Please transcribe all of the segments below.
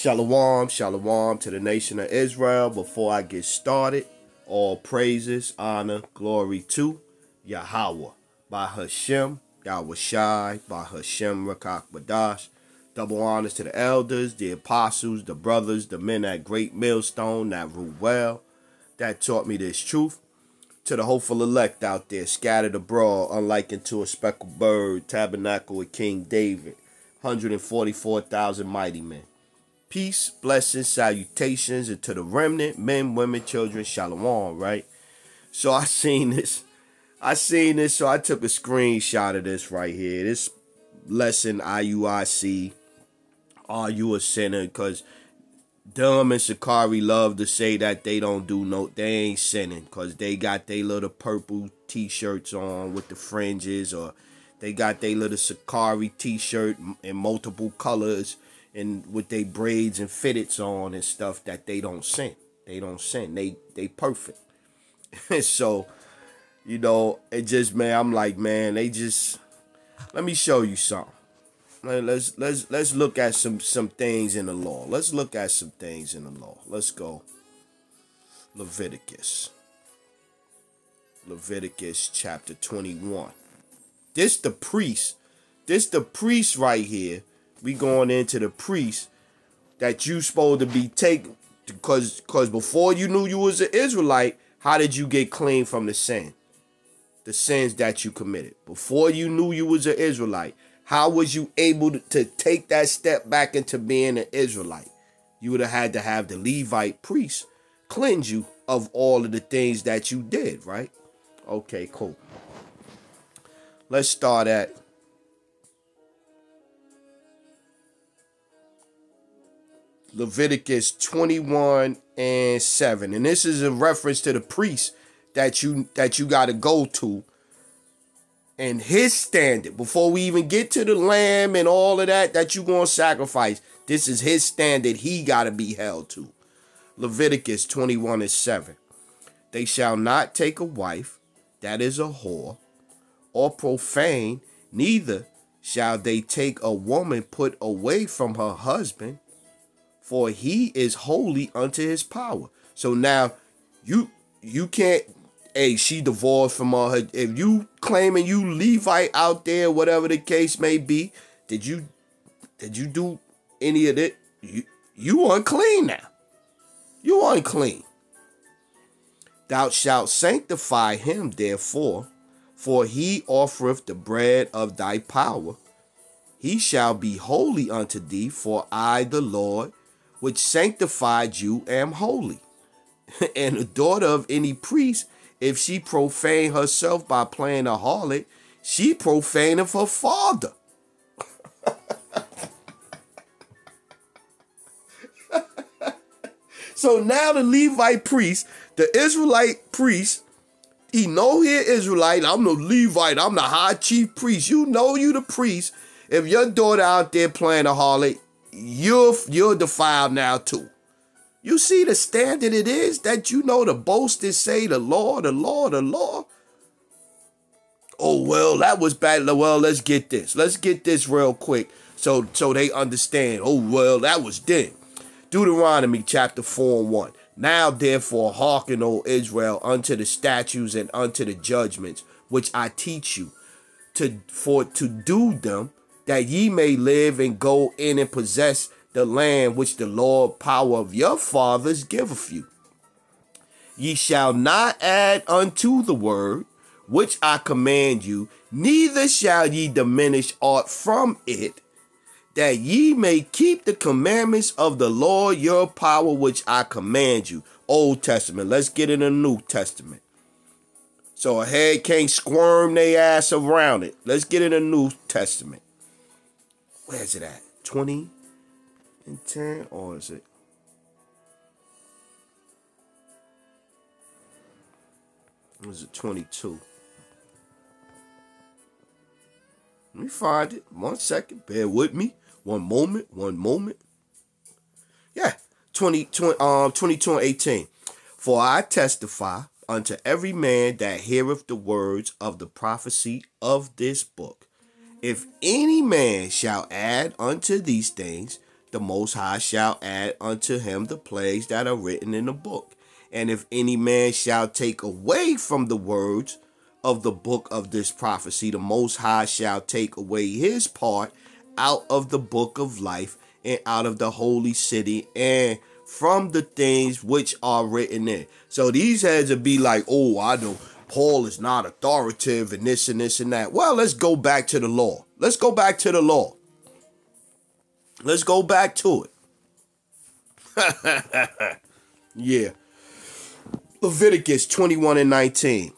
Shalom, shalom to the nation of Israel. Before I get started, all praises, honor, glory to Yahweh. By Hashem, Yahushai, by Hashem, Rakak Badash. Double honors to the elders, the apostles, the brothers, the men at Great Millstone that rule well, that taught me this truth. To the hopeful elect out there, scattered abroad, unlike unto a speckled bird, tabernacle with King David, 144,000 mighty men. Peace, blessings, salutations, and to the remnant, men, women, children, shalom, right? So I seen this, so I took a screenshot of this right here. This lesson, IUIC, Are You a Sinner? Because Dumb and Sicarri love to say that they ain't sinning, because they got their little purple t-shirts on with the fringes, or they got their little Sicarri t-shirt in multiple colors and with their braids and fitteds on and stuff, that they don't sin. They don't sin. They perfect. So, you know, it just, man, I'm like, man, they just, let me show you something. Let's look at some things in the law. Let's look at some things in the law. Let's go. Leviticus chapter 21. This the priest right here. We going into the priest that you supposed to be taken, because before you knew you was an Israelite, how did you get clean from the sins that you committed? Before you knew you was an Israelite, how was you able to take that step back into being an Israelite? You would have had to have the Levite priest cleanse you of all of the things that you did, right? Okay, cool. Let's start at Leviticus 21:7. And this is a reference to the priest that you got to go to, and his standard. Before we even get to the lamb and all of that you going to sacrifice, this is his standard he got to be held to. Leviticus 21:7. They shall not take a wife that is a whore or profane, neither shall they take a woman put away from her husband, for he is holy unto his power. So now you can't, hey, she divorced from her. If you claiming you Levite out there, whatever the case may be, did you do any of that? You unclean now. You unclean. Thou shalt sanctify him therefore, for he offereth the bread of thy power. He shall be holy unto thee, for I, the Lord, which sanctified you, am holy. And the daughter of any priest, if she profane herself by playing a harlot, she profaneth her father. So now the Levite priest, the Israelite priest, he know he an Israelite. I'm the Levite. I'm the high chief priest. You know you the priest. If your daughter out there playing a harlot, you're defiled now too. You see the standard it is that you know the boasters say the Lord, the Lord, the Lord. Oh, well, that was bad. Well, let's get this. Let's get this real quick so they understand. Oh, well, that was then. Deuteronomy chapter 4:1. Now, therefore, hearken, O Israel, unto the statutes and unto the judgments, which I teach you, to do them, that ye may live and go in and possess the land which the Lord power of your fathers giveth you. Ye shall not add unto the word which I command you, neither shall ye diminish aught from it, that ye may keep the commandments of the Lord your power which I command you. Old Testament. Let's get in the New Testament. So a head can't squirm their ass around it. Let's get in the New Testament. Where's it at? 20:10, or is it? Or is it 22? Let me find it. 1 second. Bear with me. One moment. Yeah. 22:18. For I testify unto every man that heareth the words of the prophecy of this book. If any man shall add unto these things, the Most High shall add unto him the plagues that are written in the book. And if any man shall take away from the words of the book of this prophecy, the Most High shall take away his part out of the book of life and out of the holy city and from the things which are written in. So these heads would be like, oh, I know Paul is not authoritative and this and this and that. Well, let's go back to the law. Let's go back to the law. Let's go back to it. Yeah. Leviticus 21:19.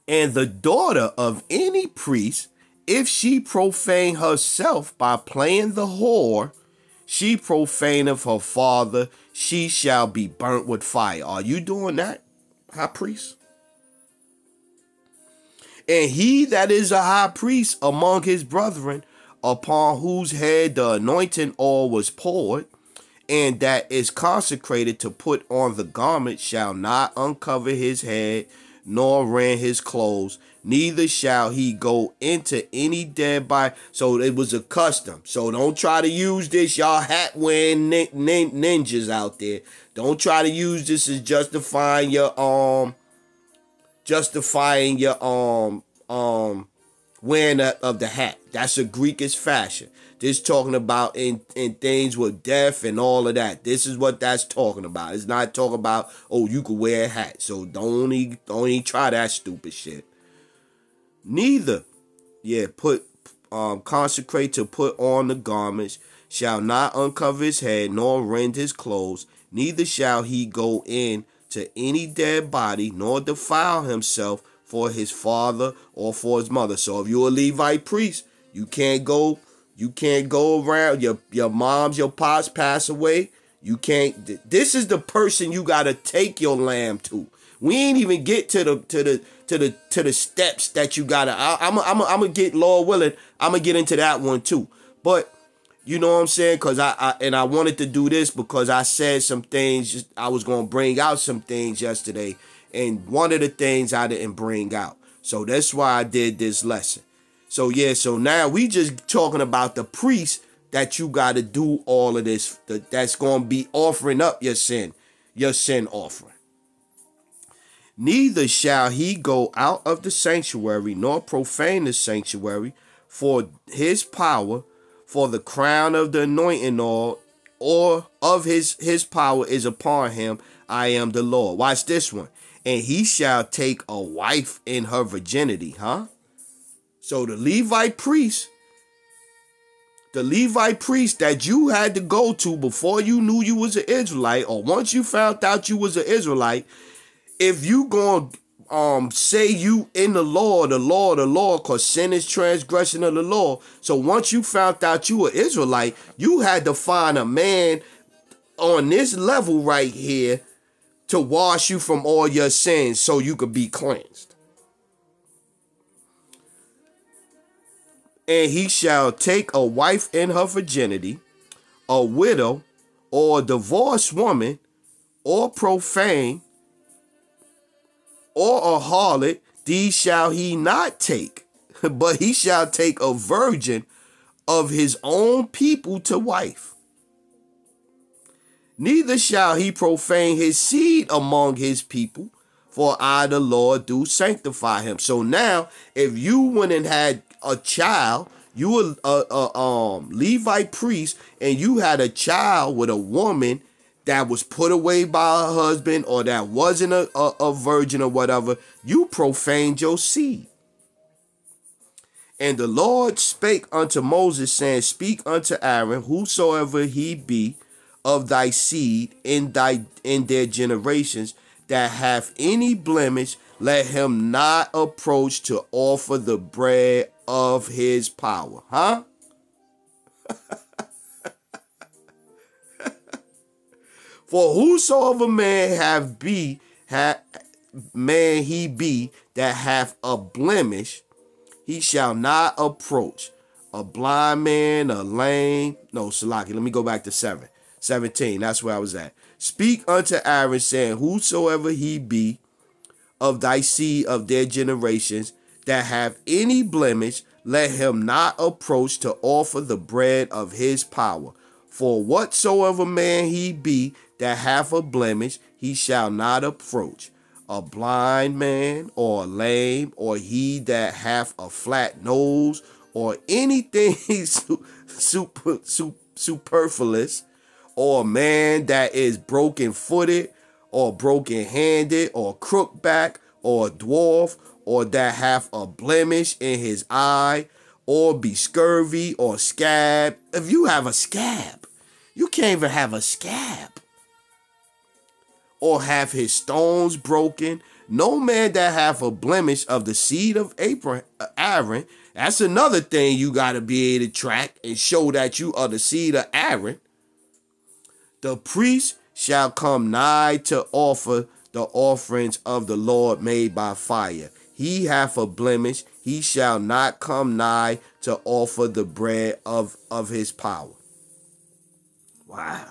And the daughter of any priest, if she profane herself by playing the whore, she profaneth her father, she shall be burnt with fire. Are you doing that, high priest? And he that is a high priest among his brethren, upon whose head the anointing oil was poured, and that is consecrated to put on the garment, shall not uncover his head, nor rend his clothes, neither shall he go into any dead body. So it was a custom. So don't try to use this, y'all hat wearing ninjas out there. Don't try to use this as justifying your wearing of the hat. That's a Greekish fashion. This talking about in things with death and all of that. This is what that's talking about. It's not talking about, oh, you could wear a hat. So don't even try that stupid shit. Neither, consecrate to put on the garments, shall not uncover his head, nor rend his clothes, neither shall he go in to any dead body, nor defile himself for his father or for his mother. So if you're a Levite priest, you can't go around your moms, your pops pass away. You can't. This is the person you gotta take your lamb to. We ain't even get to the steps that you gotta. I'm gonna get, Lord willing, I'm gonna get into that one too. But you know what I'm saying? Cause I wanted to do this because I said some things. I was gonna bring out some things yesterday, and one of the things I didn't bring out. So that's why I did this lesson. So yeah, so now we just talking about the priest that you got to do all of this. That's going to be offering up your sin offering. Neither shall he go out of the sanctuary, nor profane the sanctuary, for his power, for the crown of the anointing oil, or of his power is upon him. I am the Lord. Watch this one. And he shall take a wife in her virginity, So the Levite priest that you had to go to before you knew you was an Israelite, or once you found out you was an Israelite, if you gonna say you in the law, because sin is transgression of the law. So once you found out you were Israelite, you had to find a man on this level right here to wash you from all your sins so you could be cleansed. And he shall take a wife in her virginity, a widow, or a divorced woman, or profane, or a harlot. These shall he not take, but he shall take a virgin of his own people to wife. Neither shall he profane his seed among his people, for I, the Lord, do sanctify him. So now, if you went and had a child, you were a Levite priest, and you had a child with a woman that was put away by her husband, or that wasn't a virgin or whatever, you profaned your seed. And the Lord spake unto Moses, saying, speak unto Aaron, whosoever he be of thy seed in their generations, that hath any blemish, let him not approach to offer the bread of his power. For whosoever man he be that hath a blemish, he shall not approach. A blind man, a lame. No, Salaki, let me go back to 17. That's where I was at. Speak unto Aaron, saying, whosoever he be of thy seed of their generations, that have any blemish, let him not approach to offer the bread of his power. For whatsoever man he be that hath a blemish, he shall not approach. A blind man, or lame, or he that hath a flat nose, or anything superfluous, or a man that is broken-footed, or broken-handed, or crook-back, or a dwarf, or that hath a blemish in his eye, or be scurvy, or scab. If you have a scab, you can't even have a scab. Or have his stones broken. No man that hath a blemish of the seed of Aaron. That's another thing you got to be able to track and show that you are the seed of Aaron. The priest shall come nigh to offer the offerings of the Lord made by fire. He hath a blemish, he shall not come nigh to offer the bread of his power. Wow.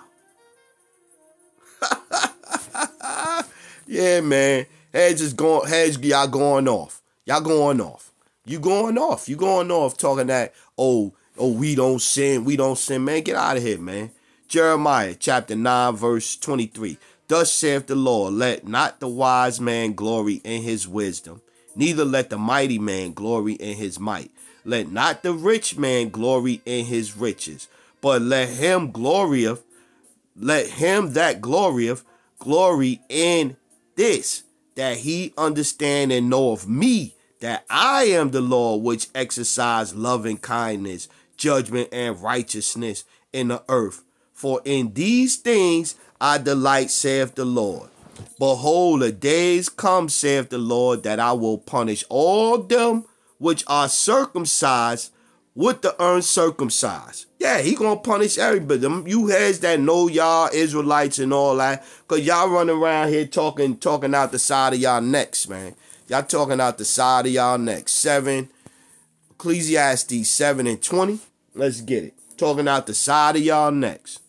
Yeah, man. Y'all going off. Y'all going off. You going off. You going off talking that, oh, we don't sin. We don't sin, man. Get out of here, man. Jeremiah chapter 9, verse 23. Thus saith the Lord, let not the wise man glory in his wisdom, neither let the mighty man glory in his might. Let not the rich man glory in his riches, but let him that glorieth glory in this, that he understand and know of me, that I am the Lord which exercise loving kindness, judgment, and righteousness in the earth. For in these things I delight, saith the Lord. Behold, the days come, saith the Lord, that I will punish all them which are circumcised with the uncircumcised. Yeah, he gonna punish everybody. Them you heads that know y'all Israelites and all that, cause y'all running around here talking out the side of y'all necks, man. Y'all talking out the side of y'all necks. Ecclesiastes 7 and 20. Let's get it. Talking out the side of y'all necks.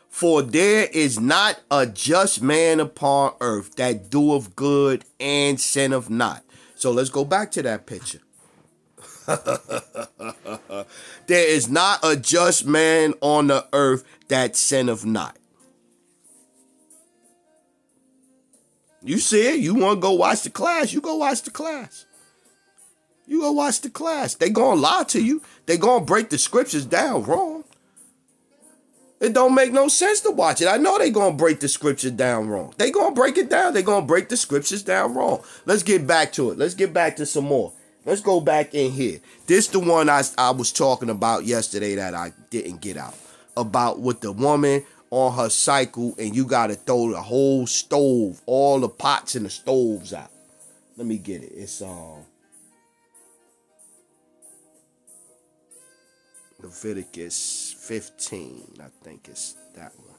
For there is not a just man upon earth that doeth good and sinneth not. So let's go back to that picture. There is not a just man on the earth that sinneth not. You see it? You want to go watch the class? You go watch the class. You go watch the class. They gonna lie to you. They gonna break the scriptures down wrong. It don't make no sense to watch it. I know they gonna break the scriptures down wrong. They gonna break it down. They gonna break the scriptures down wrong. Let's get back to it. Let's get back to some more. Let's go back in here. This the one I was talking about yesterday that I didn't get out. About with the woman on her cycle and you got to throw the whole stove, all the pots and the stoves out. Let me get it. It's Leviticus 15. I think it's that one.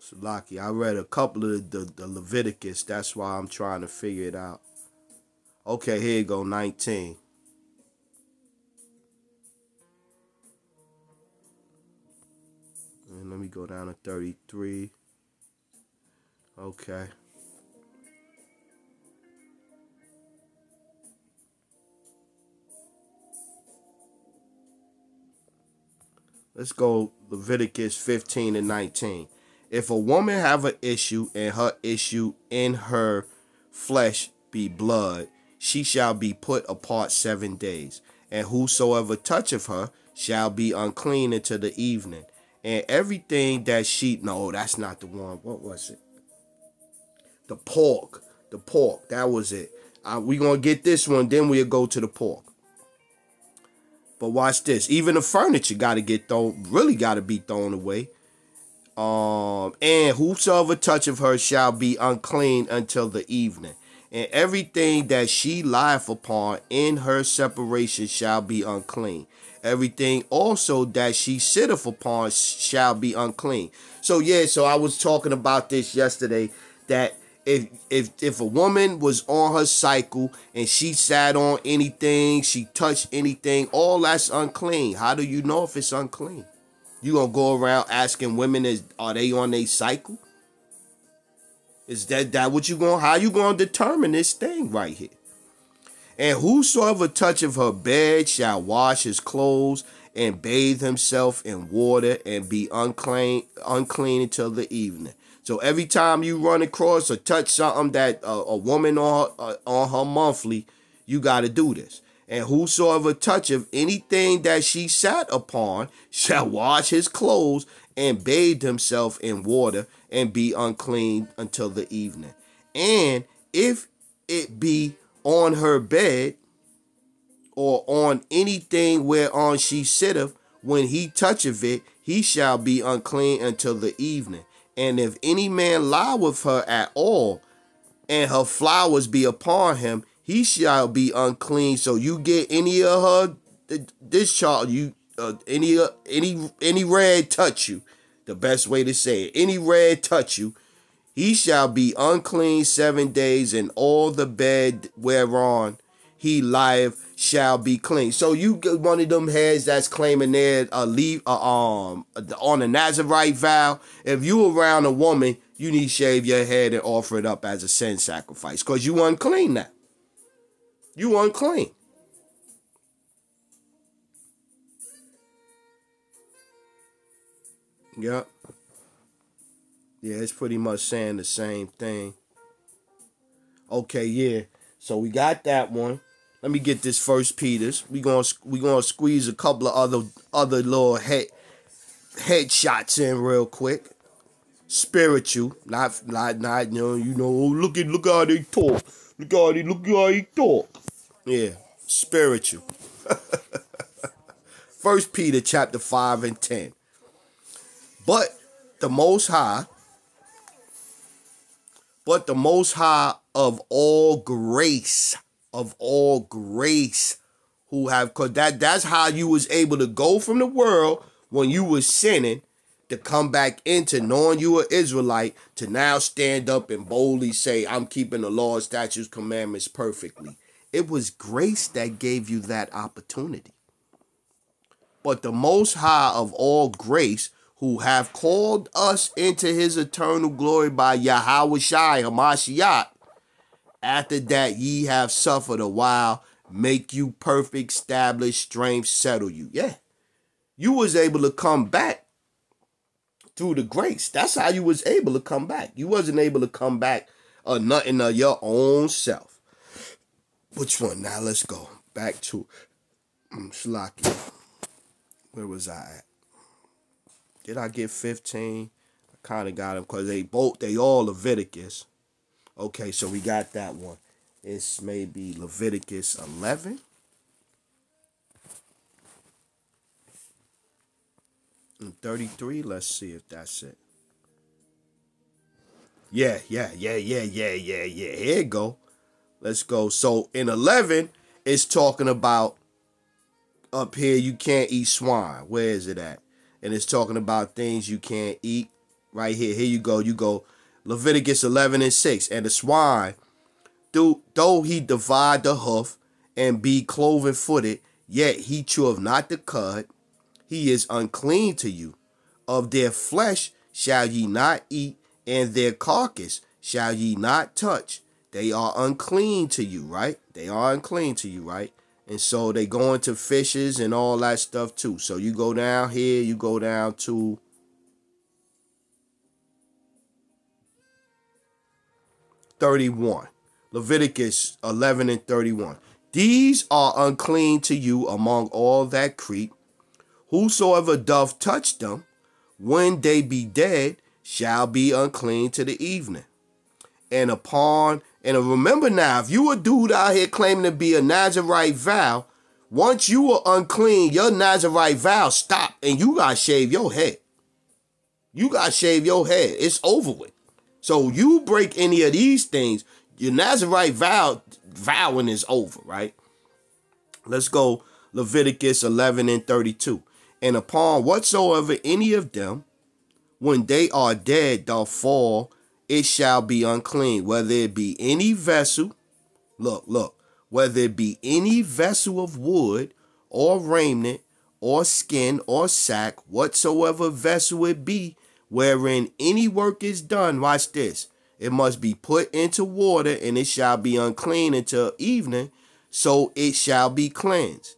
Salaki, I read a couple of the Leviticus. That's why I'm trying to figure it out. Okay, here you go, 19. And let me go down to 33. Okay. Let's go Leviticus 15 and 19. If a woman have an issue, and her issue in her flesh be blood, she shall be put apart 7 days. And whosoever toucheth her shall be unclean until the evening. And everything that she... No, that's not the one. What was it? The pork. The pork. That was it. We're going to get this one, then we'll go to the pork. But watch this. Even the furniture got to get thrown, really got to be thrown away. And whosoever toucheth her shall be unclean until the evening. And everything that she lieth upon in her separation shall be unclean. Everything also that she sitteth upon shall be unclean. So yeah, so I was talking about this yesterday, that if a woman was on her cycle and she sat on anything, she touched anything, all that's unclean. How do you know if it's unclean? You gonna go around asking women, are they on their cycle? Is that what you going? How you going to determine this thing right here? And whosoever toucheth her bed shall wash his clothes and bathe himself in water and be unclean until the evening. So every time you run across or touch something that a woman on her monthly, you got to do this. And whosoever toucheth anything that she sat upon shall wash his clothes and bathe himself in water and be unclean until the evening. And if it be on her bed or on anything whereon she sitteth, when he toucheth it, he shall be unclean until the evening. And if any man lie with her at all, and her flowers be upon him, he shall be unclean. So you get any of her discharge, any red touch you, the best way to say it, any red touch you, he shall be unclean 7 days, and all the bed whereon he lieth shall be clean. So you get one of them heads that's claiming they're on a Nazarite vow. If you around a woman, you need to shave your head and offer it up as a sin sacrifice, because you unclean now. You unclean. Yep. Yeah, it's pretty much saying the same thing. Okay, yeah. So we got that one. Let me get this First Peter's. We gonna squeeze a couple of other little headshots in real quick. Spiritual, not you know. Look how they talk. Look how they talk. Yeah, spiritual. First Peter chapter 5 and 10. But the Most High of all grace, who have, cause that's how you was able to go from the world when you was sinning to come back into knowing you were Israelite, to now stand up and boldly say, I'm keeping the law, statutes, commandments perfectly. It was grace that gave you that opportunity. But the Most High of all grace, who have called us into his eternal glory by Yahweh Shai Hamashiach, after that ye have suffered a while, make you perfect, establish strength, settle you. Yeah. You was able to come back through the grace. That's how you was able to come back. You wasn't able to come back nothing of your own self. Which one? Now let's go back to Shlaki. Where was I at? Did I get 15? I kind of got them because they all Leviticus. Okay, so we got that one. It's maybe Leviticus 11. And 33. Let's see if that's it. Yeah. Here you go. Let's go. So in 11, it's talking about up here, you can't eat swine. Where is it at? And it's talking about things you can't eat. Right here. Here you go. You go. Leviticus 11 and 6. And the swine, though he divide the hoof and be cloven footed, yet he cheweth not the cud. He is unclean to you. Of their flesh shall ye not eat, and their carcass shall ye not touch. They are unclean to you, right? They are unclean to you, right? And so they go into fishes and all that stuff too. So you go down here, you go down to (31). Leviticus 11 and 31. These are unclean to you among all that creep. Whosoever doth touch them, when they be dead, shall be unclean to the evening. And remember now, if you a dude out here claiming to be a Nazarite vow, once you are unclean, your Nazarite vow stop, and you got to shave your head. You got to shave your head. It's over with. So you break any of these things, your Nazarite vowing is over, right? Let's go Leviticus 11 and 32. And upon whatsoever any of them, when they are dead, doth fall, it shall be unclean, whether it be any vessel, whether it be any vessel of wood, or raiment, or skin, or sack, whatsoever vessel it be, wherein any work is done, watch this, It must be put into water, and it shall be unclean until evening, so it shall be cleansed.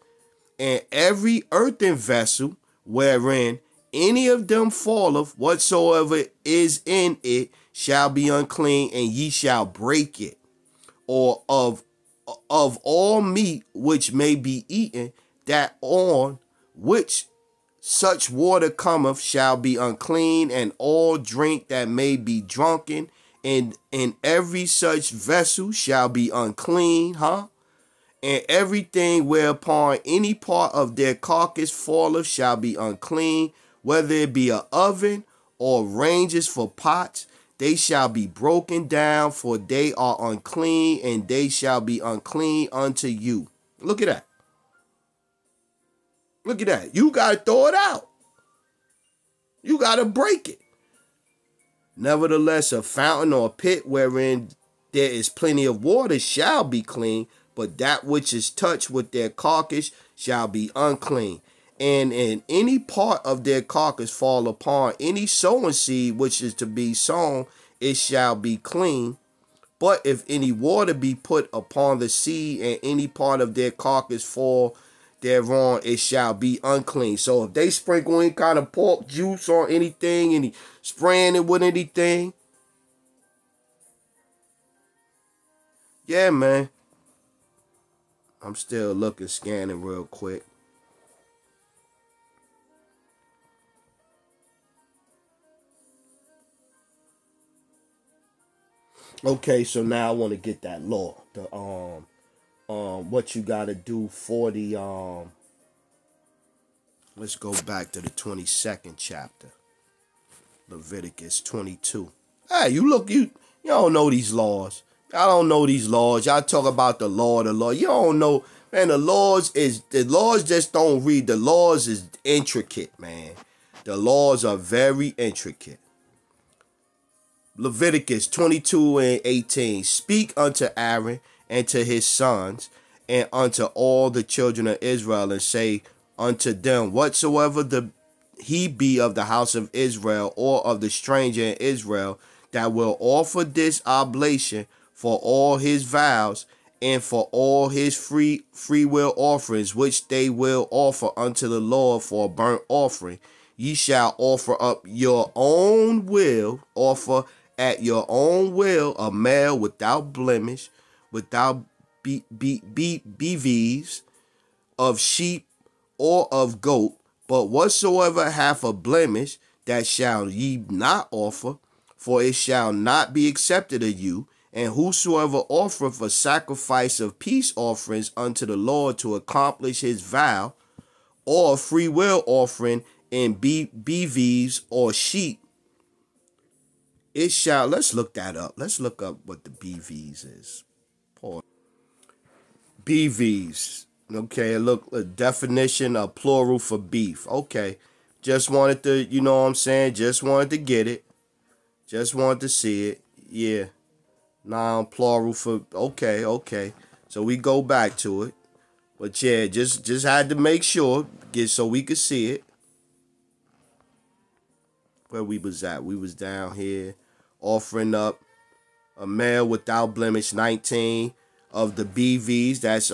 And every earthen vessel wherein any of them falleth, whatsoever is in it, shall be unclean, and ye shall break it. Or of all meat which may be eaten, that on which such water cometh shall be unclean, and all drink that may be drunken, and in every such vessel shall be unclean, and everything whereupon any part of their carcass falleth shall be unclean, whether it be an oven or ranges for pots. They shall be broken down, for they are unclean, and they shall be unclean unto you. Look at that. Look at that. You got to throw it out. You got to break it. Nevertheless, a fountain or a pit wherein there is plenty of water shall be clean, but that which is touched with their carcass shall be unclean. And in any part of their carcass fall upon any sowing seed which is to be sown, it shall be clean. But if any water be put upon the seed, and any part of their carcass fall thereon, it shall be unclean. So if they sprinkle any kind of pork juice or anything, and spraying it with anything, yeah, man. I'm still looking, scanning real quick. Okay, so now I want to get that law. The what you gotta do for the let's go back to the 22nd chapter. Leviticus 22. Hey, you don't know these laws. Y'all don't know these laws. Y'all talk about the law, the law. You don't know, man, the laws just don't read. The laws is intricate, man. The laws are very intricate. Leviticus 22 and 18. Speak unto Aaron and to his sons and unto all the children of Israel, and say unto them, whatsoever he be of the house of Israel, or of the stranger in Israel, that will offer this oblation for all his vows, and for all his free will offerings, which they will offer unto the Lord for a burnt offering, ye shall offer up your own will, offer at your own will a male without blemish, without beeves, of sheep or of goat. But whatsoever hath a blemish, that shall ye not offer, for it shall not be accepted of you. And whosoever offereth a sacrifice of peace offerings unto the Lord to accomplish his vow, or a free will offering in beeves or sheep, it shall, let's look that up. Let's look up what the beeves is. Beeves. Okay, look, a definition, a plural for beef. Okay, just wanted to, you know what I'm saying? Just wanted to get it. Just wanted to see it. Yeah. Noun plural for, okay. So we go back to it. But yeah, just had to make sure, so we could see it. Where we was at. We was down here. Offering up a male without blemish, 19 of the BVs, that's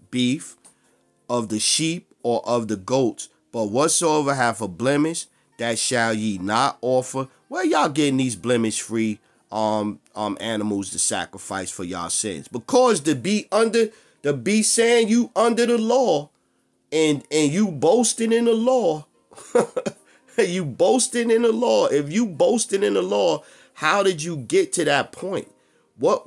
beef, of the sheep or of the goats, but whatsoever hath a blemish, that shall ye not offer. Where y'all getting these blemish free animals to sacrifice for y'all sins? Because to be saying you under the law, and you boasting in the law. You boasting in the law. If you boasting in the law, how did you get to that point? What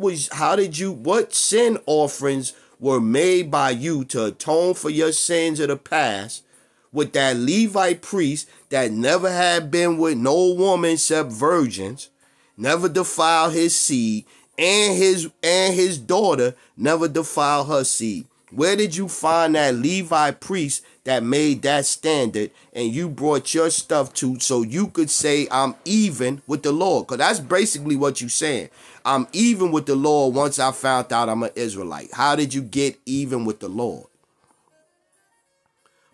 sin offerings were made by you to atone for your sins of the past, with that Levite priest that never had been with no woman except virgins, never defiled his seed, and his daughter never defiled her seed? Where did you find that Levi priest that made that standard, and you brought your stuff to, so you could say I'm even with the Lord? Because that's basically what you're saying. I'm even with the Lord once I found out I'm an Israelite. How did you get even with the Lord?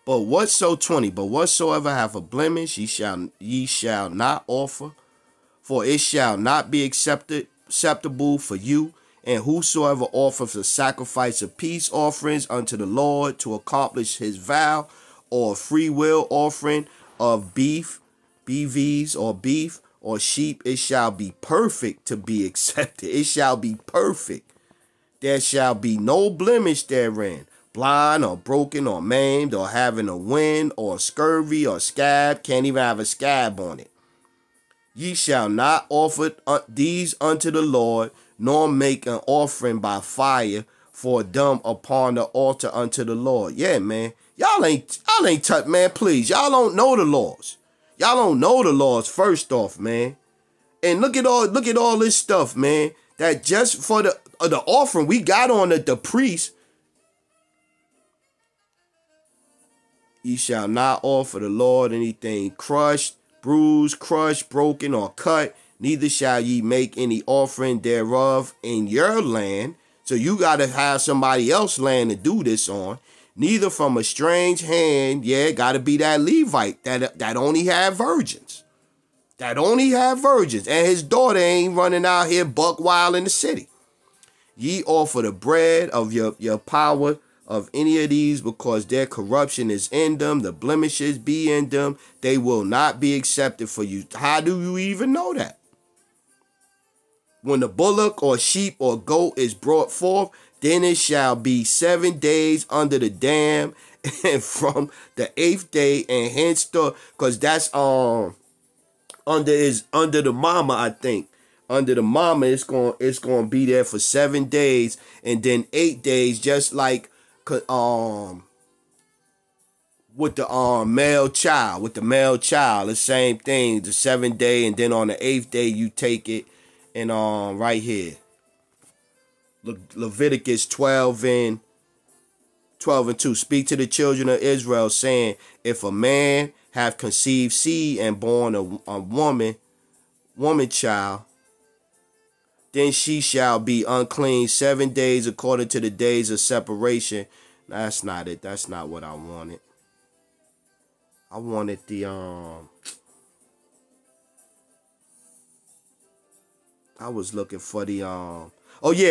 But whatsoever hath a blemish, ye shall not offer, for it shall not be acceptable for you. And whosoever offers a sacrifice of peace offerings unto the Lord to accomplish his vow, or a free will offering of beef, BVs, or beef, or sheep, it shall be perfect to be accepted. It shall be perfect. There shall be no blemish therein, blind or broken or maimed or having a wind or scurvy or scab. Can't even have a scab on it. Ye shall not offer these unto the Lord, nor make an offering by fire for them upon the altar unto the Lord. Yeah, man. Y'all ain't touch, man, please. Y'all don't know the laws. Y'all don't know the laws, first off, man. And look at all this stuff, man. That just for the offering we got on the priest. Ye shall not offer the Lord anything crushed, bruised, crushed, broken, or cut. Neither shall ye make any offering thereof in your land. So you got to have somebody else's land to do this on. Neither from a strange hand. Yeah, got to be that Levite that only had virgins. That only had virgins. And his daughter ain't running out here buck wild in the city. Ye offer the bread of your power of any of these, because their corruption is in them, the blemishes be in them. They will not be accepted for you. How do you even know that? When the bullock or sheep or goat is brought forth, then it shall be 7 days under the dam, and from the 8th day and henceforth, because that's under the mama, I think. Under the mama, it's gonna be there for 7 days, and then 8 days, just like with the male child. With the male child, the same thing. The 7th day, and then on the 8th day you take it. And right here, Leviticus 12 and 2. Speak to the children of Israel, saying, if a man have conceived seed and born a woman child, then she shall be unclean 7 days according to the days of separation. That's not it. That's not what I wanted. I wanted the I was looking for the oh yeah.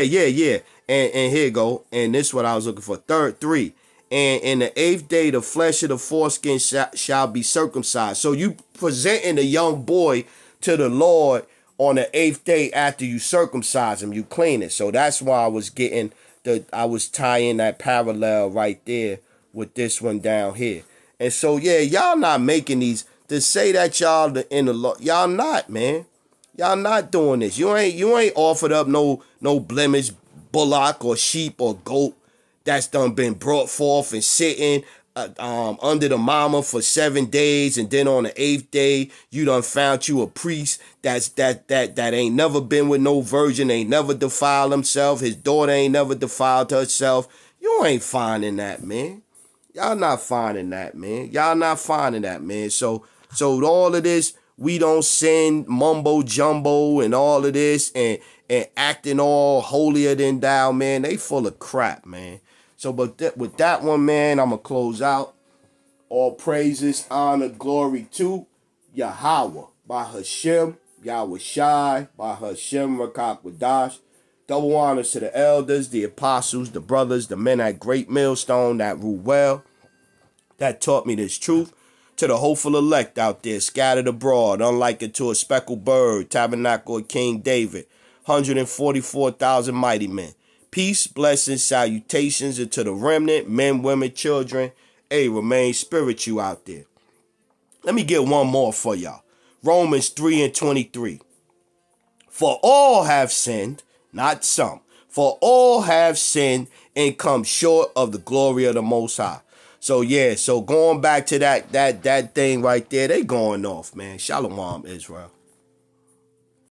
And here you go. And this is what I was looking for. 3. And in the 8th day the flesh of the foreskin shall be circumcised. So you presenting a young boy to the Lord on the 8th day after you circumcise him, you clean it. So that's why I was tying that parallel right there with this one down here. And so yeah, y'all not making these to say that y'all in the law. Y'all not, man. Y'all not doing this. You ain't offered up no blemish bullock or sheep or goat that's done been brought forth and sitting under the mama for 7 days, and then on the 8th day you done found you a priest that ain't never been with no virgin, ain't never defiled himself, his daughter ain't never defiled herself. You ain't finding that, man. Y'all not finding that, man. Y'all not finding that, man. So all of this, we don't sin mumbo jumbo and all of this and acting all holier than thou, man. They full of crap, man. So, but with that one, man, I'm going to close out. All praises, honor, glory to Yahweh by Hashem, Yahweh Shai by Hashem Rakak Wadash. Double honors to the elders, the apostles, the brothers, the men at Great Millstone that rule well, that taught me this truth. To the hopeful elect out there, scattered abroad, unlike it to a speckled bird, tabernacle of King David, 144,000 mighty men. Peace, blessings, salutations into the remnant, men, women, children. Hey, remain spiritual out there. Let me get one more for y'all. Romans 3 and 23. For all have sinned, not some. For all have sinned and come short of the glory of the Most High. So yeah, so going back to that thing right there, they going off, man. Shalom, Israel.